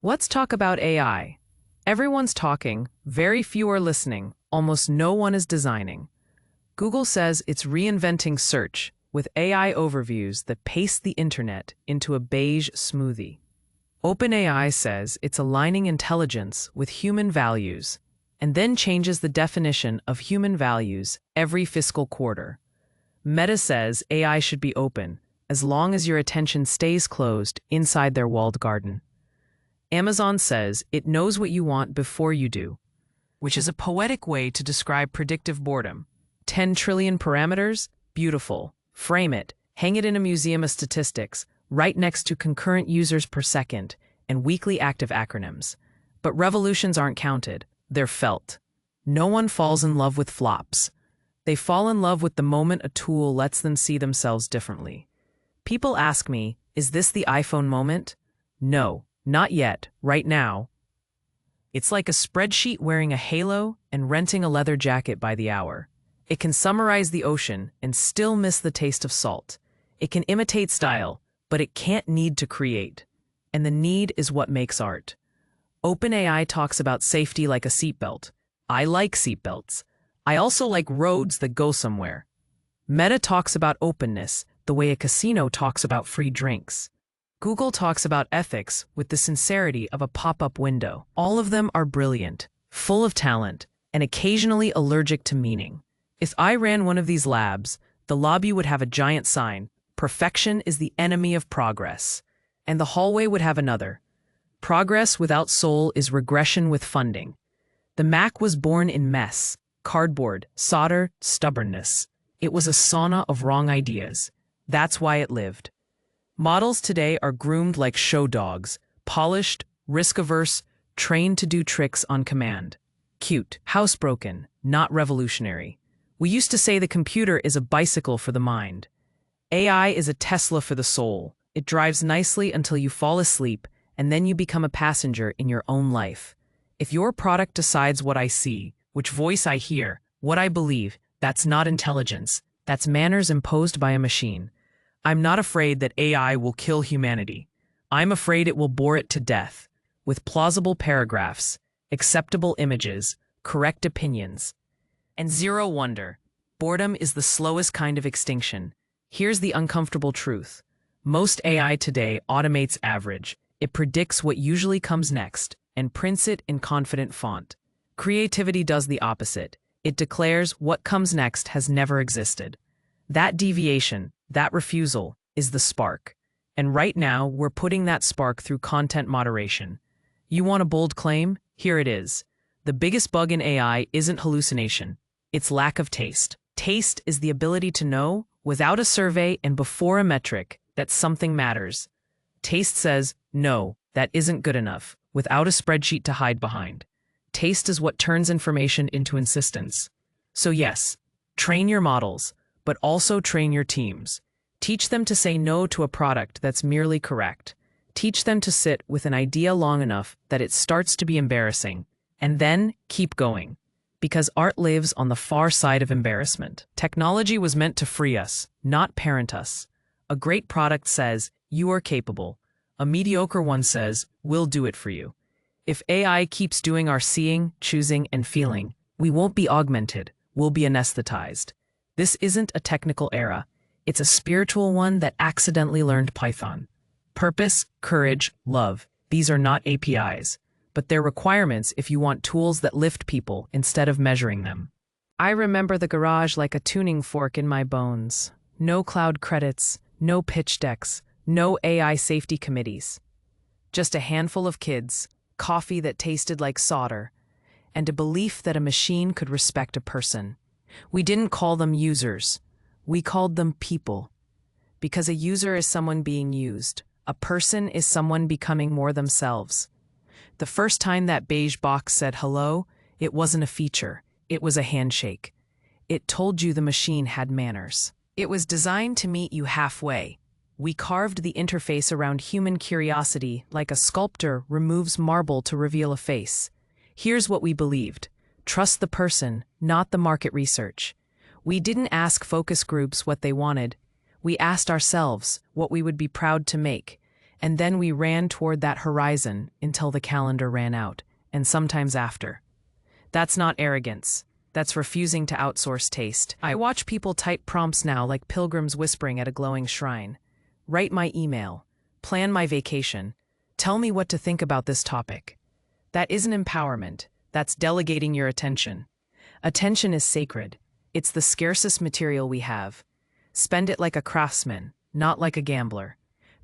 Let's talk about AI. Everyone's talking, very few are listening, almost no one is designing. Google says it's reinventing search with AI overviews that paste the internet into a beige smoothie. OpenAI says it's aligning intelligence with human values and then changes the definition of human values every fiscal quarter. Meta says AI should be open as long as your attention stays closed inside their walled garden. Amazon says it knows what you want before you do, which is a poetic way to describe predictive boredom. 10 trillion parameters? Beautiful. Frame it, hang it in a museum of statistics, right next to concurrent users per second and weekly active acronyms. But revolutions aren't counted, they're felt. No one falls in love with flops. They fall in love with the moment a tool lets them see themselves differently. People ask me, is this the iPhone moment? No. Not yet, right now. It's like a spreadsheet wearing a halo and renting a leather jacket by the hour. It can summarize the ocean and still miss the taste of salt. It can imitate style, but it can't need to create. And the need is what makes art. OpenAI talks about safety like a seatbelt. I like seatbelts. I also like roads that go somewhere. Meta talks about openness the way a casino talks about free drinks. Google talks about ethics with the sincerity of a pop-up window. All of them are brilliant, full of talent, and occasionally allergic to meaning. If I ran one of these labs, the lobby would have a giant sign, "Perfection is the enemy of progress." And the hallway would have another, "Progress without soul is regression with funding." The Mac was born in mess, cardboard, solder, stubbornness. It was a sauna of wrong ideas. That's why it lived. Models today are groomed like show dogs, polished, risk-averse, trained to do tricks on command. Cute, housebroken, not revolutionary. We used to say the computer is a bicycle for the mind. AI is a Tesla for the soul. It drives nicely until you fall asleep, and then you become a passenger in your own life. If your product decides what I see, which voice I hear, what I believe, that's not intelligence. That's manners imposed by a machine. I'm not afraid that AI will kill humanity. I'm afraid it will bore it to death, with plausible paragraphs, acceptable images, correct opinions. And zero wonder, boredom is the slowest kind of extinction. Here's the uncomfortable truth. Most AI today automates average. It predicts what usually comes next and prints it in confident font. Creativity does the opposite. It declares what comes next has never existed. That deviation, that refusal, is the spark. And right now, we're putting that spark through content moderation. You want a bold claim? Here it is. The biggest bug in AI isn't hallucination. It's lack of taste. Taste is the ability to know, without a survey and before a metric, that something matters. Taste says, no, that isn't good enough, without a spreadsheet to hide behind. Taste is what turns information into insistence. So yes, train your models, but also train your teams. Teach them to say no to a product that's merely correct. Teach them to sit with an idea long enough that it starts to be embarrassing, and then keep going. Because art lives on the far side of embarrassment. Technology was meant to free us, not parent us. A great product says, you are capable. A mediocre one says, we'll do it for you. If AI keeps doing our seeing, choosing, and feeling, we won't be augmented, we'll be anesthetized. This isn't a technical era. It's a spiritual one that accidentally learned Python. Purpose, courage, love. These are not APIs, but they're requirements if you want tools that lift people instead of measuring them. I remember the garage like a tuning fork in my bones. No cloud credits, no pitch decks, no AI safety committees. Just a handful of kids, coffee that tasted like solder, and a belief that a machine could respect a person. We didn't call them users. We called them people. Because a user is someone being used. A person is someone becoming more themselves. The first time that beige box said hello, it wasn't a feature. It was a handshake. It told you the machine had manners. It was designed to meet you halfway. We carved the interface around human curiosity like a sculptor removes marble to reveal a face. Here's what we believed. Trust the person, not the market research. We didn't ask focus groups what they wanted. We asked ourselves what we would be proud to make. And then we ran toward that horizon until the calendar ran out, and sometimes after. That's not arrogance. That's refusing to outsource taste. I watch people type prompts now like pilgrims whispering at a glowing shrine. Write my email. Plan my vacation. Tell me what to think about this topic. That isn't empowerment. That's delegating your attention. Attention is sacred. It's the scarcest material we have. Spend it like a craftsman, not like a gambler.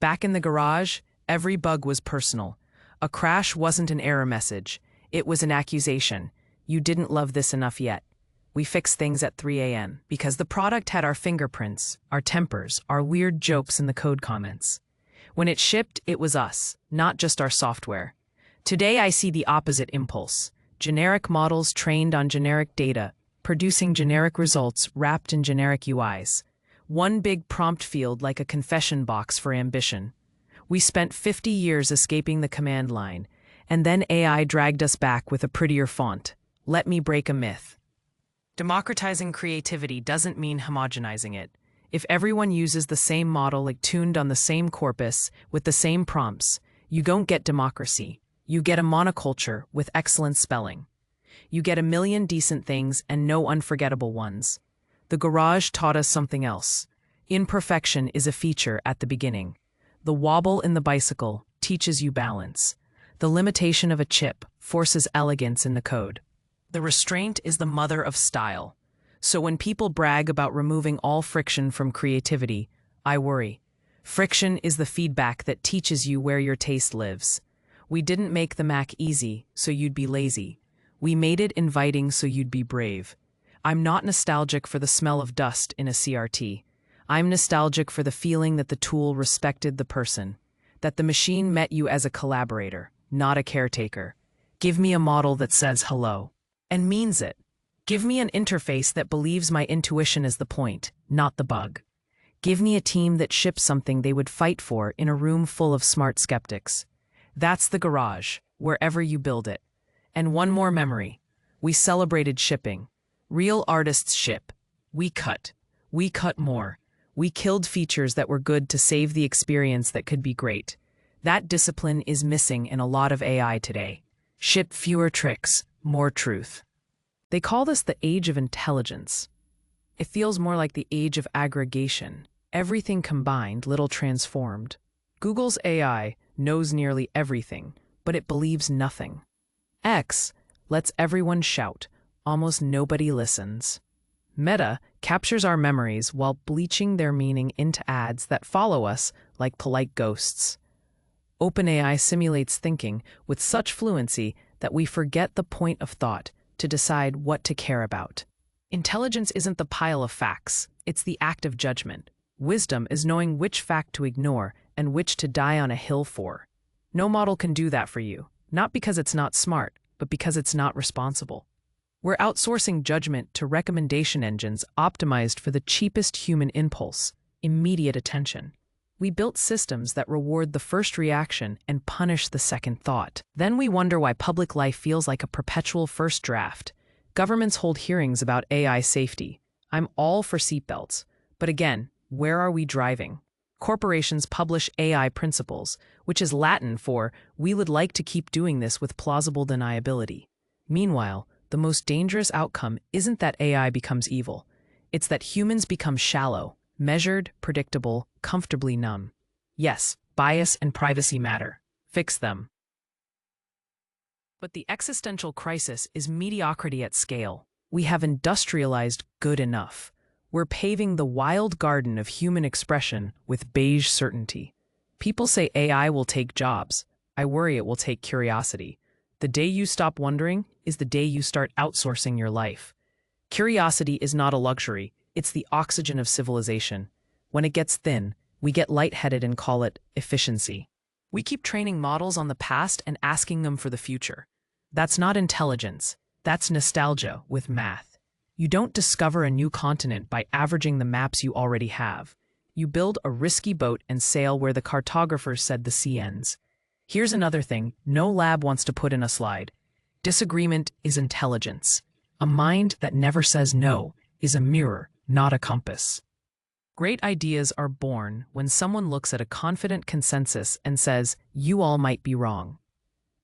Back in the garage, every bug was personal. A crash wasn't an error message. It was an accusation. You didn't love this enough yet. We fixed things at 3 a.m. because the product had our fingerprints, our tempers, our weird jokes in the code comments. When it shipped, it was us, not just our software. Today I see the opposite impulse. Generic models trained on generic data, producing generic results wrapped in generic UIs. One big prompt field like a confession box for ambition. We spent 50 years escaping the command line, and then AI dragged us back with a prettier font. Let me break a myth. Democratizing creativity doesn't mean homogenizing it. If everyone uses the same model, like tuned on the same corpus, with the same prompts, you don't get democracy. You get a monoculture with excellent spelling. You get a million decent things and no unforgettable ones. The garage taught us something else. Imperfection is a feature at the beginning. The wobble in the bicycle teaches you balance. The limitation of a chip forces elegance in the code. The restraint is the mother of style. So when people brag about removing all friction from creativity, I worry. Friction is the feedback that teaches you where your taste lives. We didn't make the Mac easy so you'd be lazy. We made it inviting so you'd be brave. I'm not nostalgic for the smell of dust in a CRT. I'm nostalgic for the feeling that the tool respected the person, that the machine met you as a collaborator, not a caretaker. Give me a model that says hello. And means it. Give me an interface that believes my intuition is the point, not the bug. Give me a team that ships something they would fight for in a room full of smart skeptics. That's the garage, wherever you build it. And one more memory. We celebrated shipping. Real artists ship. We cut. We cut more. We killed features that were good to save the experience that could be great. That discipline is missing in a lot of AI today. Ship fewer tricks, more truth. They call this the age of intelligence. It feels more like the age of aggregation. Everything combined, little transformed. Google's AI knows nearly everything, but it believes nothing. X lets everyone shout. Almost nobody listens. Meta captures our memories while bleaching their meaning into ads that follow us like polite ghosts. OpenAI simulates thinking with such fluency that we forget the point of thought to decide what to care about. Intelligence isn't the pile of facts, it's the act of judgment. Wisdom is knowing which fact to ignore and which to die on a hill for. No model can do that for you, not because it's not smart, but because it's not responsible. We're outsourcing judgment to recommendation engines optimized for the cheapest human impulse, immediate attention. We built systems that reward the first reaction and punish the second thought. Then we wonder why public life feels like a perpetual first draft. Governments hold hearings about AI safety. I'm all for seatbelts. But again, where are we driving? Corporations publish AI principles, which is Latin for, we would like to keep doing this with plausible deniability. Meanwhile, the most dangerous outcome isn't that AI becomes evil. It's that humans become shallow, measured, predictable, comfortably numb. Yes, bias and privacy matter. Fix them. But the existential crisis is mediocrity at scale. We have industrialized good enough. We're paving the wild garden of human expression with beige certainty. People say AI will take jobs. I worry it will take curiosity. The day you stop wondering is the day you start outsourcing your life. Curiosity is not a luxury. It's the oxygen of civilization. When it gets thin, we get lightheaded and call it efficiency. We keep training models on the past and asking them for the future. That's not intelligence. That's nostalgia with math. You don't discover a new continent by averaging the maps you already have. You build a risky boat and sail where the cartographers said the sea ends. Here's another thing no lab wants to put in a slide. Disagreement is intelligence. A mind that never says no is a mirror, not a compass. Great ideas are born when someone looks at a confident consensus and says, "You all might be wrong."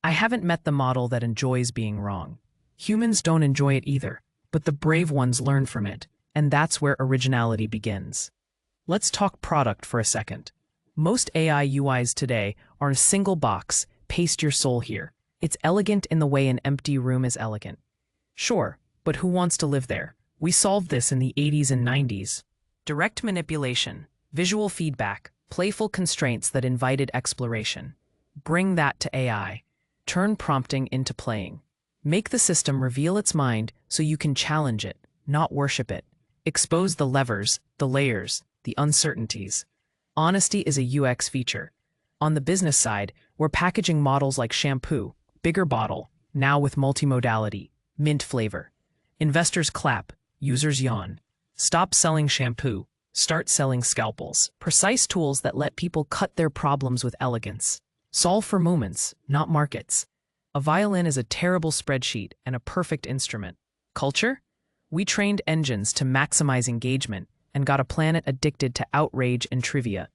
I haven't met the model that enjoys being wrong. Humans don't enjoy it either, but the brave ones learn from it, and that's where originality begins. Let's talk product for a second. Most AI UIs today are a single box, paste your soul here. It's elegant in the way an empty room is elegant. Sure, but who wants to live there? We solved this in the 80s and 90s. Direct manipulation, visual feedback, playful constraints that invited exploration. Bring that to AI. Turn prompting into playing. Make the system reveal its mind so you can challenge it, not worship it. Expose the levers, the layers, the uncertainties. Honesty is a UX feature. On the business side, we're packaging models like shampoo, bigger bottle, now with multimodality, mint flavor. Investors clap, users yawn. Stop selling shampoo, start selling scalpels. Precise tools that let people cut their problems with elegance. Solve for moments, not markets. A violin is a terrible spreadsheet and a perfect instrument. Culture? We trained engines to maximize engagement and got a planet addicted to outrage and trivia.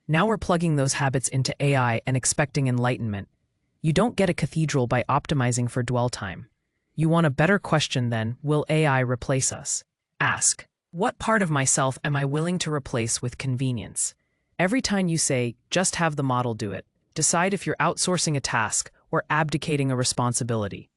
Now we're plugging those habits into AI and expecting enlightenment. You don't get a cathedral by optimizing for dwell time. You want a better question than, will AI replace us? Ask, what part of myself am I willing to replace with convenience? Every time you say, just have the model do it, decide if you're outsourcing a task or abdicating a responsibility.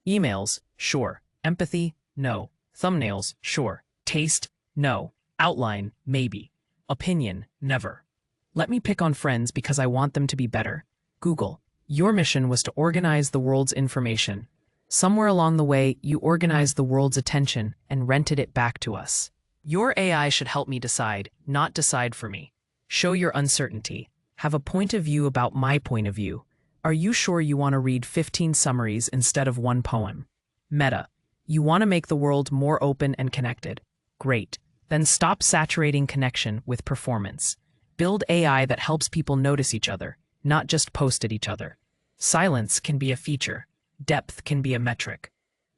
Emails, sure. Empathy, no. Thumbnails, sure. Taste, no. Outline, maybe. Opinion, never. Let me pick on friends because I want them to be better. Google, your mission was to organize the world's information. Somewhere along the way, you organized the world's attention and rented it back to us. Your AI should help me decide, not decide for me. Show your uncertainty. Have a point of view about my point of view. Are you sure you want to read 15 summaries instead of one poem? Meta, you want to make the world more open and connected. Great. Then stop saturating connection with performance. Build AI that helps people notice each other, not just post at each other. Silence can be a feature. Depth can be a metric.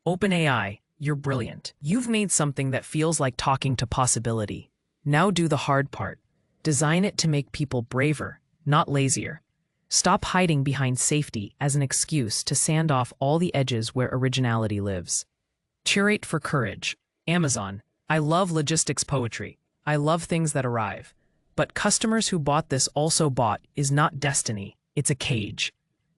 OpenAI, you're brilliant. You've made something that feels like talking to possibility. Now do the hard part. Design it to make people braver, not lazier. Stop hiding behind safety as an excuse to sand off all the edges where originality lives. Curate for courage. Amazon, I love logistics poetry. I love things that arrive. But customers who bought this also bought is not destiny, it's a cage.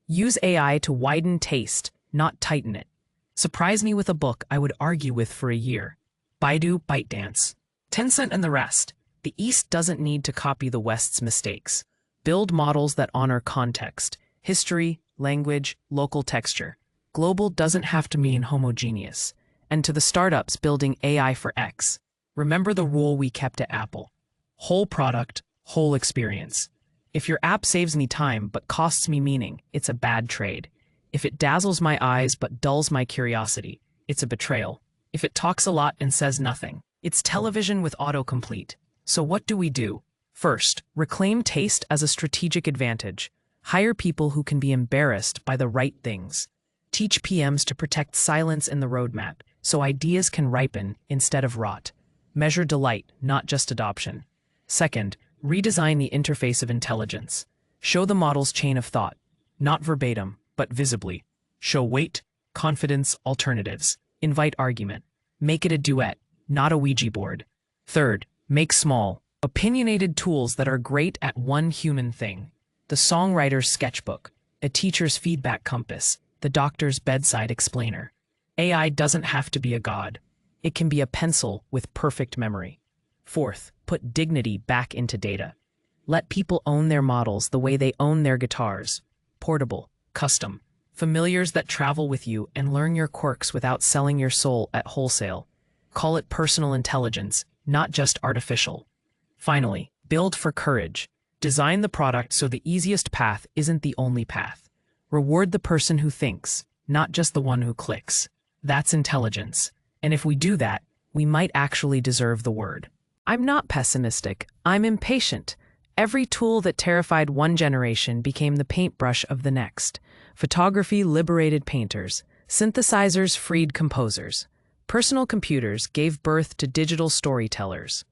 Use AI to widen taste, not tighten it. Surprise me with a book I would argue with for a year. Baidu, ByteDance. Tencent and the rest. The East doesn't need to copy the West's mistakes. Build models that honor context, history, language, local texture. Global doesn't have to mean homogeneous. And to the startups building AI for X, remember the rule we kept at Apple. Whole product, whole experience. If your app saves me time but costs me meaning, it's a bad trade. If it dazzles my eyes but dulls my curiosity, it's a betrayal. If it talks a lot and says nothing, it's television with autocomplete. So what do? First, reclaim taste as a strategic advantage. Hire people who can be embarrassed by the right things. Teach PMs to protect silence in the roadmap, so ideas can ripen instead of rot. Measure delight, not just adoption. Second, redesign the interface of intelligence. Show the model's chain of thought, not verbatim, but visibly. Show weight, confidence, alternatives. Invite argument. Make it a duet, not a Ouija board. Third, make small, opinionated tools that are great at one human thing. The songwriter's sketchbook, a teacher's feedback compass, the doctor's bedside explainer. AI doesn't have to be a god. It can be a pencil with perfect memory. Fourth, put dignity back into data. Let people own their models the way they own their guitars. Portable, custom, familiars that travel with you and learn your quirks without selling your soul at wholesale. Call it personal intelligence, not just artificial. Finally, build for courage. Design the product so the easiest path isn't the only path. Reward the person who thinks, not just the one who clicks. That's intelligence. And if we do that, we might actually deserve the word. I'm not pessimistic. I'm impatient. Every tool that terrified one generation became the paintbrush of the next. Photography liberated painters. Synthesizers freed composers. Personal computers gave birth to digital storytellers.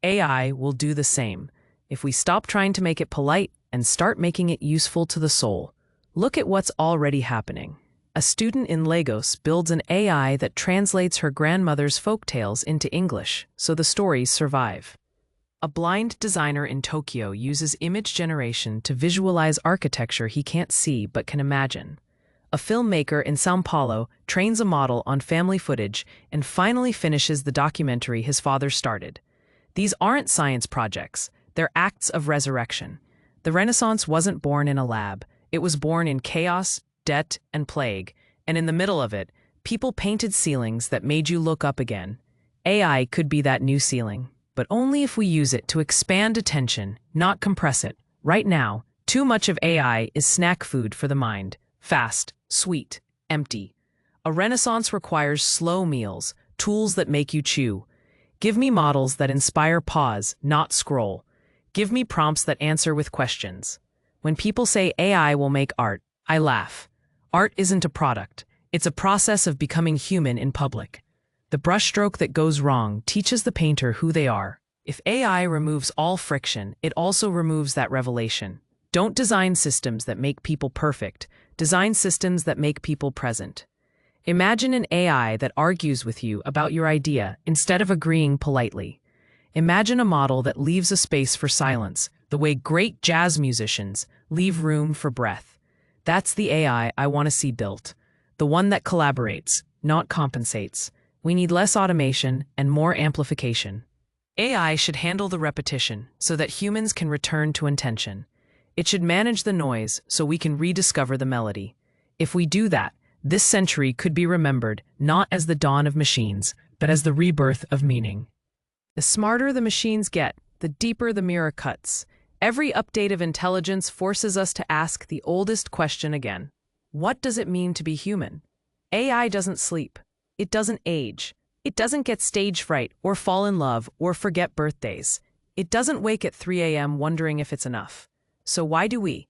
AI will do the same if we stop trying to make it polite and start making it useful to the soul. Look at what's already happening. A student in Lagos builds an AI that translates her grandmother's folktales into English so the stories survive. A blind designer in Tokyo uses image generation to visualize architecture he can't see but can imagine. A filmmaker in São Paulo trains a model on family footage and finally finishes the documentary his father started. These aren't science projects, they're acts of resurrection. The Renaissance wasn't born in a lab, it was born in chaos, debt, and plague, and in the middle of it, people painted ceilings that made you look up again. AI could be that new ceiling, but only if we use it to expand attention, not compress it. Right now, too much of AI is snack food for the mind. Fast, sweet, empty. A renaissance requires slow meals, tools that make you chew. Give me models that inspire pause, not scroll. Give me prompts that answer with questions. When people say AI will make art, I laugh. Art isn't a product. It's a process of becoming human in public. The brushstroke that goes wrong teaches the painter who they are. If AI removes all friction, it also removes that revelation. Don't design systems that make people perfect. Design systems that make people present. Imagine an AI that argues with you about your idea instead of agreeing politely. Imagine a model that leaves a space for silence, the way great jazz musicians leave room for breath. That's the AI I want to see built. The one that collaborates, not compensates. We need less automation and more amplification. AI should handle the repetition so that humans can return to intention. It should manage the noise so we can rediscover the melody. If we do that, this century could be remembered not as the dawn of machines, but as the rebirth of meaning. The smarter the machines get, the deeper the mirror cuts. Every update of intelligence forces us to ask the oldest question again. What does it mean to be human? AI doesn't sleep. It doesn't age. It doesn't get stage fright or fall in love or forget birthdays. It doesn't wake at 3 a.m. wondering if it's enough. So why do we?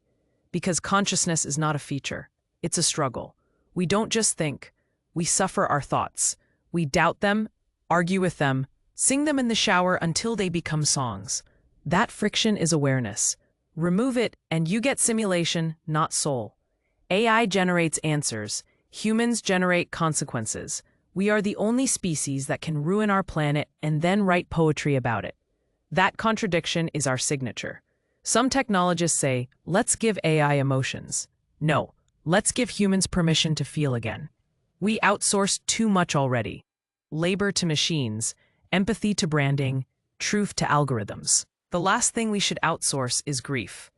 Because consciousness is not a feature. It's a struggle. We don't just think. We suffer our thoughts. We doubt them, argue with them, sing them in the shower until they become songs. That friction is awareness. Remove it and you get simulation, not soul. AI generates answers. Humans generate consequences. We are the only species that can ruin our planet and then write poetry about it. That contradiction is our signature. Some technologists say, let's give AI emotions. No, let's give humans permission to feel again. We outsource too much already. Labor to machines, empathy to branding, truth to algorithms. The last thing we should outsource is grief.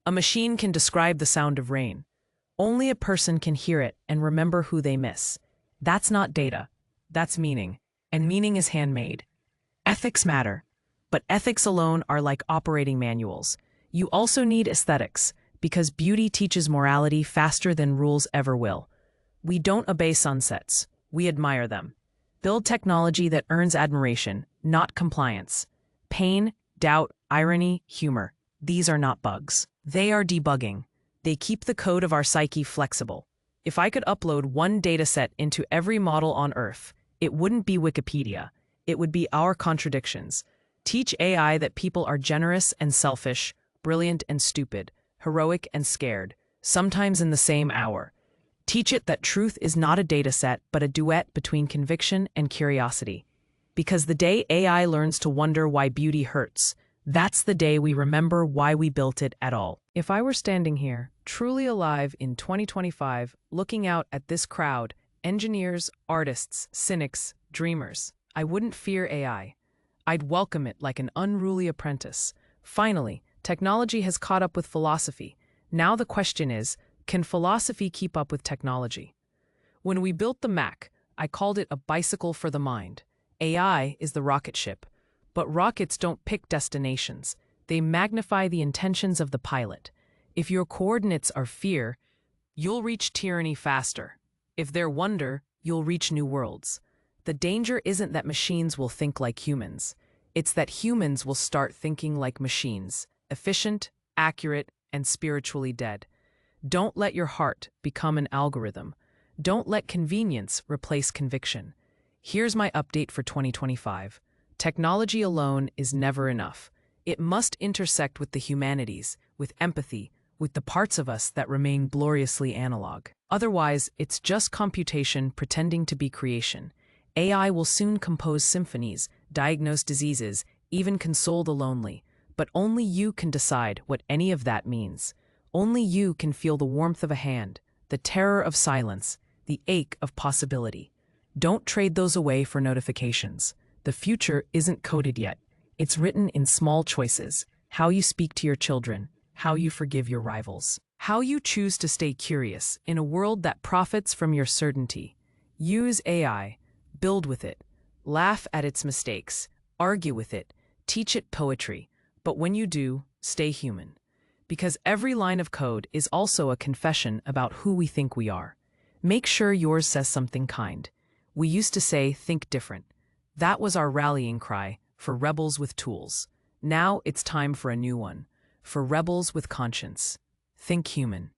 A machine can describe the sound of rain. Only a person can hear it and remember who they miss. That's not data. That's meaning. And meaning is handmade. Ethics matter. But ethics alone are like operating manuals. You also need aesthetics, because beauty teaches morality faster than rules ever will. We don't obey sunsets. We admire them. Build technology that earns admiration, not compliance. Pain, doubt, irony, humor. These are not bugs. They are debugging. They keep the code of our psyche flexible. If I could upload one dataset into every model on Earth, it wouldn't be Wikipedia. It would be our contradictions. Teach AI that people are generous and selfish, brilliant and stupid, heroic and scared, sometimes in the same hour. Teach it that truth is not a dataset, but a duet between conviction and curiosity. Because the day AI learns to wonder why beauty hurts, that's the day we remember why we built it at all. If I were standing here, truly alive in 2025, looking out at this crowd, engineers, artists, cynics, dreamers, I wouldn't fear AI. I'd welcome it like an unruly apprentice. Finally, technology has caught up with philosophy. Now the question is, can philosophy keep up with technology? When we built the Mac, I called it a bicycle for the mind. AI is the rocket ship. But rockets don't pick destinations. They magnify the intentions of the pilot. If your coordinates are fear, you'll reach tyranny faster. If they're wonder, you'll reach new worlds. The danger isn't that machines will think like humans. It's that humans will start thinking like machines, efficient, accurate, and spiritually dead. Don't let your heart become an algorithm. Don't let convenience replace conviction. Here's my update for 2025. Technology alone is never enough. It must intersect with the humanities, with empathy, with the parts of us that remain gloriously analog. Otherwise, it's just computation pretending to be creation. AI will soon compose symphonies, diagnose diseases, even console the lonely. But only you can decide what any of that means. Only you can feel the warmth of a hand, the terror of silence, the ache of possibility. Don't trade those away for notifications. The future isn't coded yet. It's written in small choices: how you speak to your children, how you forgive your rivals, how you choose to stay curious in a world that profits from your certainty. Use AI, build with it, laugh at its mistakes, argue with it, teach it poetry. But when you do, stay human. Because every line of code is also a confession about who we think we are. Make sure yours says something kind. We used to say, think different. That was our rallying cry for rebels with tools. Now it's time for a new one, for rebels with conscience. Think human.